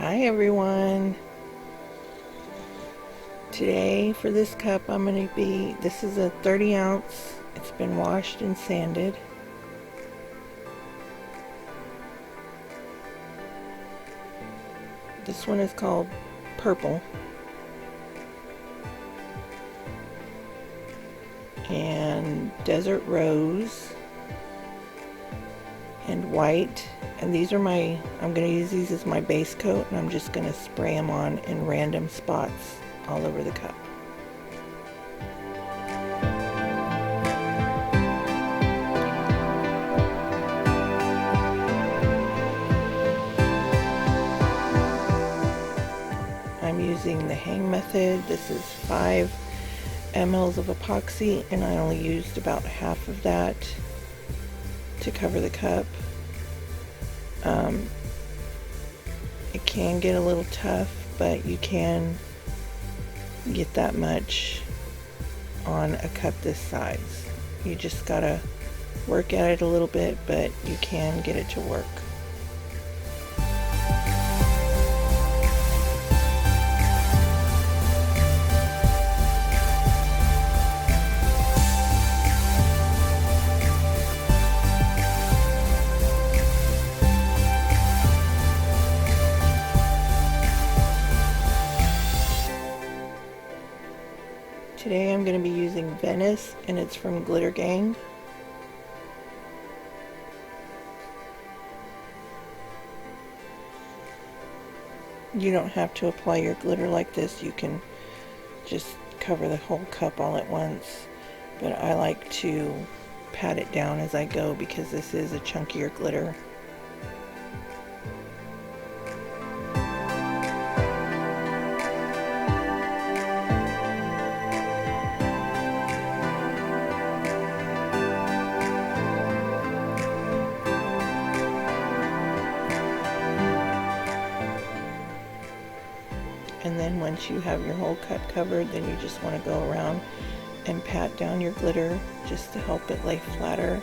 Hi everyone. Today for this cup this is a 30 ounce. It's been washed and sanded. This one is called Purple. And Desert Rose. And White. And these are I'm going to use these as my base coat, and I'm just going to spray them on in random spots all over the cup. I'm using the hang method. This is 5 mLs of epoxy, and I only used about half of that to cover the cup. It can get a little tough, but you can get that much on a cup this size. You just gotta work at it a little bit, but you can get it to work. Today I'm going to be using Venice, and it's from Glitter Gang. You don't have to apply your glitter like this. You can just cover the whole cup all at once. But I like to pat it down as I go because this is a chunkier glitter. And then once you have your whole cup covered, then you just want to go around and pat down your glitter just to help it lay flatter.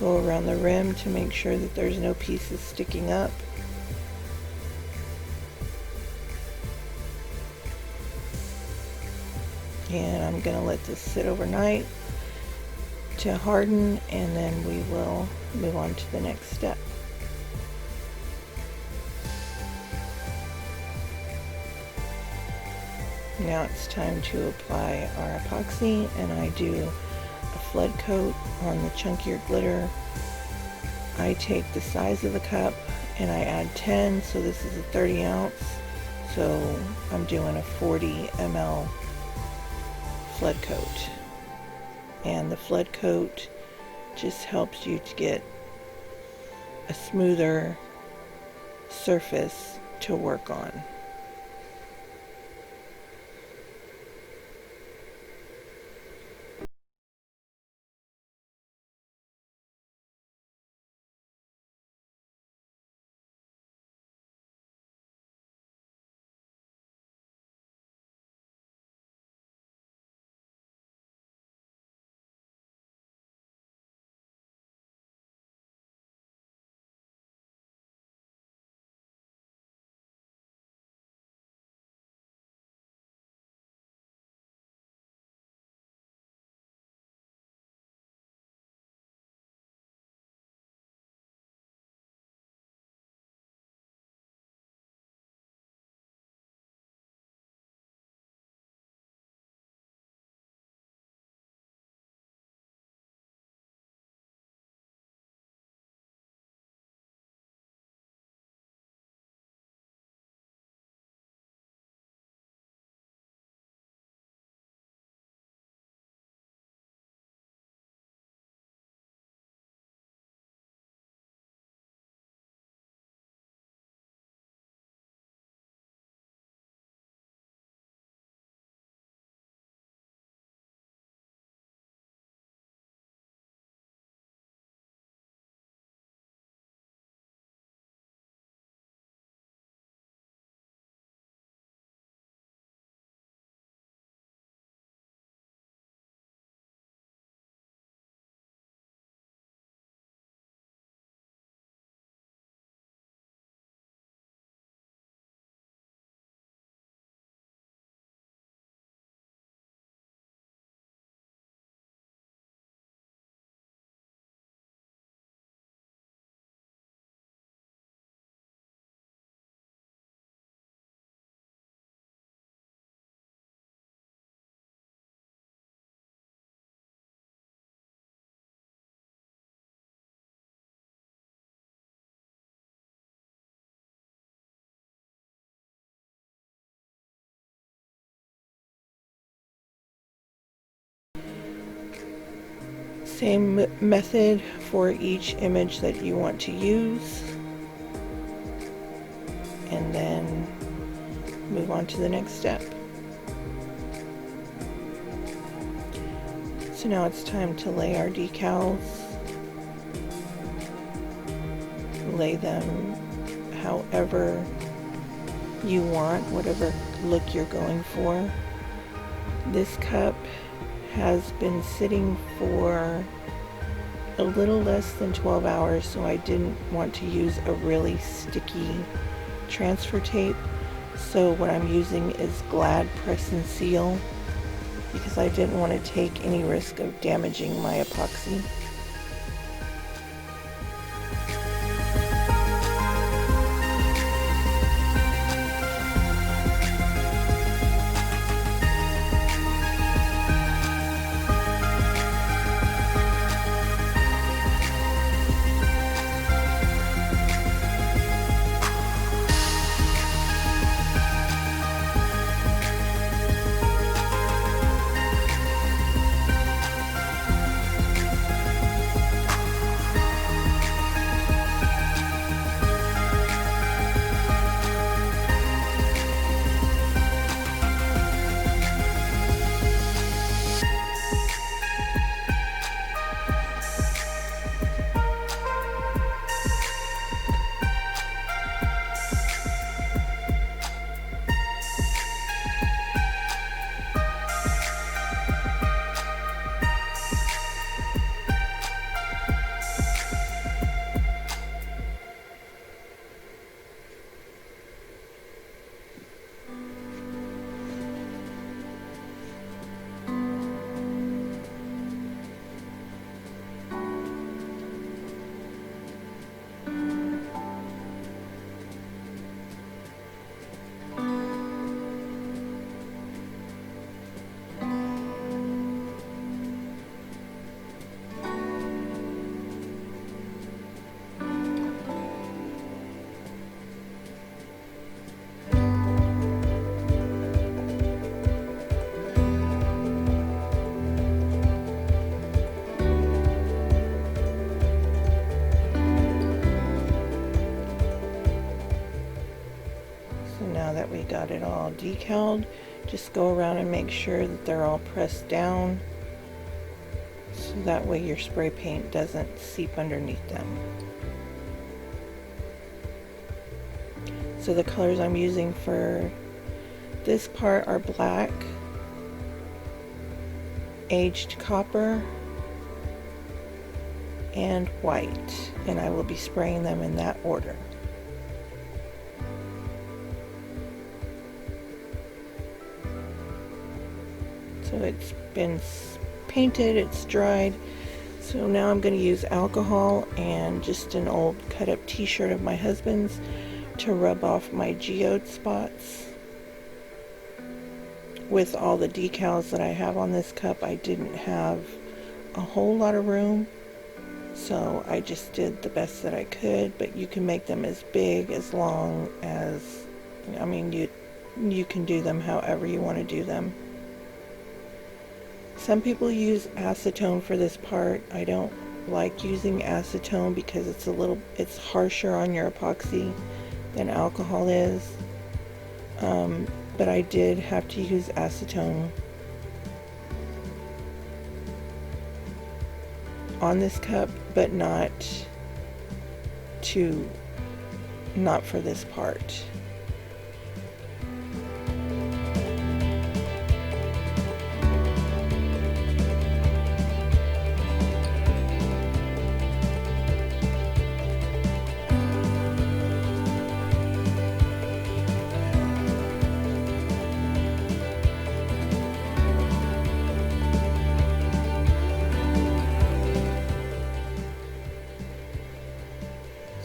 Go around the rim to make sure that there's no pieces sticking up. And I'm going to let this sit overnight to harden, and then we will move on to the next step. Now it's time to apply our epoxy, and I do a flood coat on the chunkier glitter. I take the size of the cup and I add 10, so this is a 30 ounce, so I'm doing a 40 ml flood coat. And the flood coat just helps you to get a smoother surface to work on. Same method for each image that you want to use, and then move on to the next step. So now it's time to lay our decals. Lay them however you want, whatever look you're going for. This cup has been sitting for a little less than 12 hours, so I didn't want to use a really sticky transfer tape. So what I'm using is Glad Press and Seal, because I didn't want to take any risk of damaging my epoxy. Now that we got it all decaled, just go around and make sure that they're all pressed down, so that way your spray paint doesn't seep underneath them. So the colors I'm using for this part are black, aged copper, and white, and I will be spraying them in that order. So it's been painted, it's dried. So now I'm going to use alcohol and just an old cut up t-shirt of my husband's to rub off my geode spots. With all the decals that I have on this cup, I didn't have a whole lot of room, so I just did the best that I could, but you can make them as big, as long as, I mean, you can do them however you want to do them. Some people use acetone for this part. I don't like using acetone because it's harsher on your epoxy than alcohol is. But I did have to use acetone on this cup, but not for this part.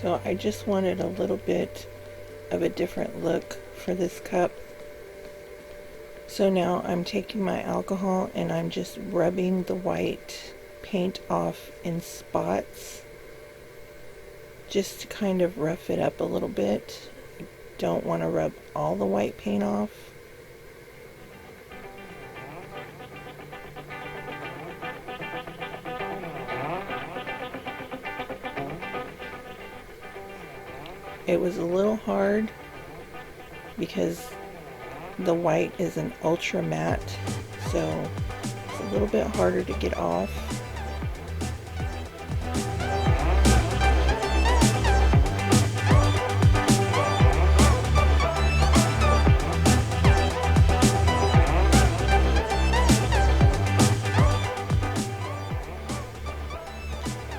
So I just wanted a little bit of a different look for this cup. So now I'm taking my alcohol and I'm just rubbing the white paint off in spots, just to kind of rough it up a little bit. I don't want to rub all the white paint off. It was a little hard because the white is an ultra matte, so it's a little bit harder to get off.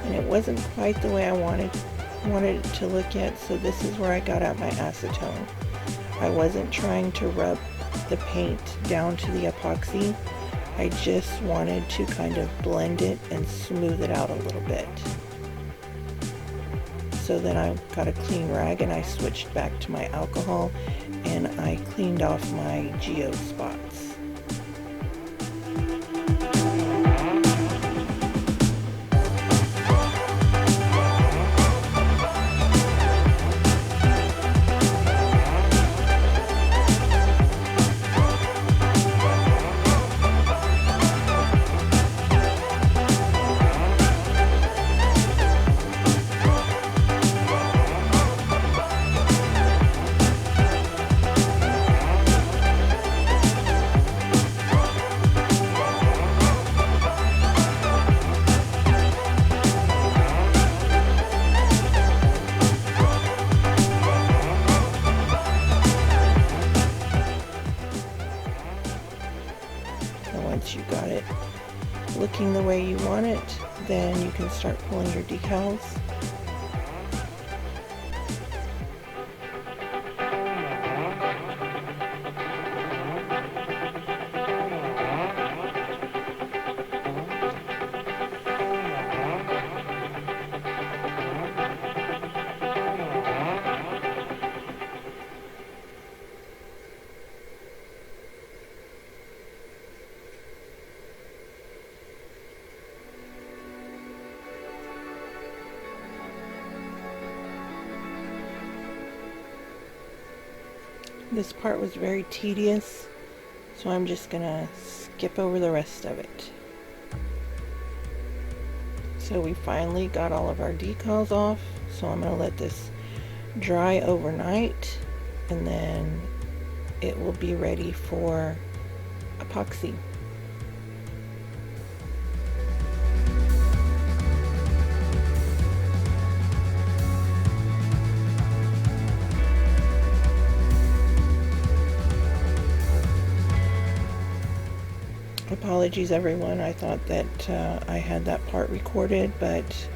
And it wasn't quite the way I wanted it to look yet, so this is where I got out my acetone. I wasn't trying to rub the paint down to the epoxy. I just wanted to kind of blend it and smooth it out a little bit. So then I got a clean rag and I switched back to my alcohol and I cleaned off my geode spots. Once you got it looking the way you want it, then you can start pulling your decals. This part was very tedious, so I'm just gonna skip over the rest of it. So we finally got all of our decals off, so I'm gonna let this dry overnight and then it will be ready for epoxy. Apologies everyone, I thought that I had that part recorded, but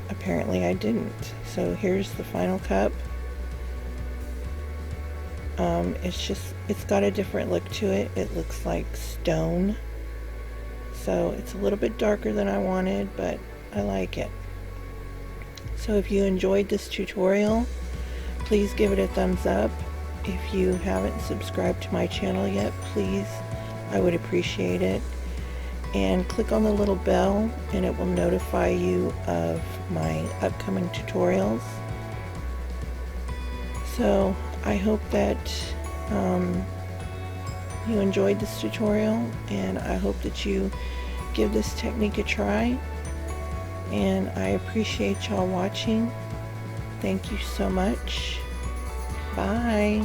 apparently I didn't. So here's the final cup. It's got a different look to it. It looks like stone. So it's a little bit darker than I wanted, but I like it. So if you enjoyed this tutorial, please give it a thumbs up. If you haven't subscribed to my channel yet, please, I would appreciate it. And click on the little bell and it will notify you of my upcoming tutorials. So I hope that you enjoyed this tutorial, and I hope that you give this technique a try. And I appreciate y'all watching. Thank you so much. Bye.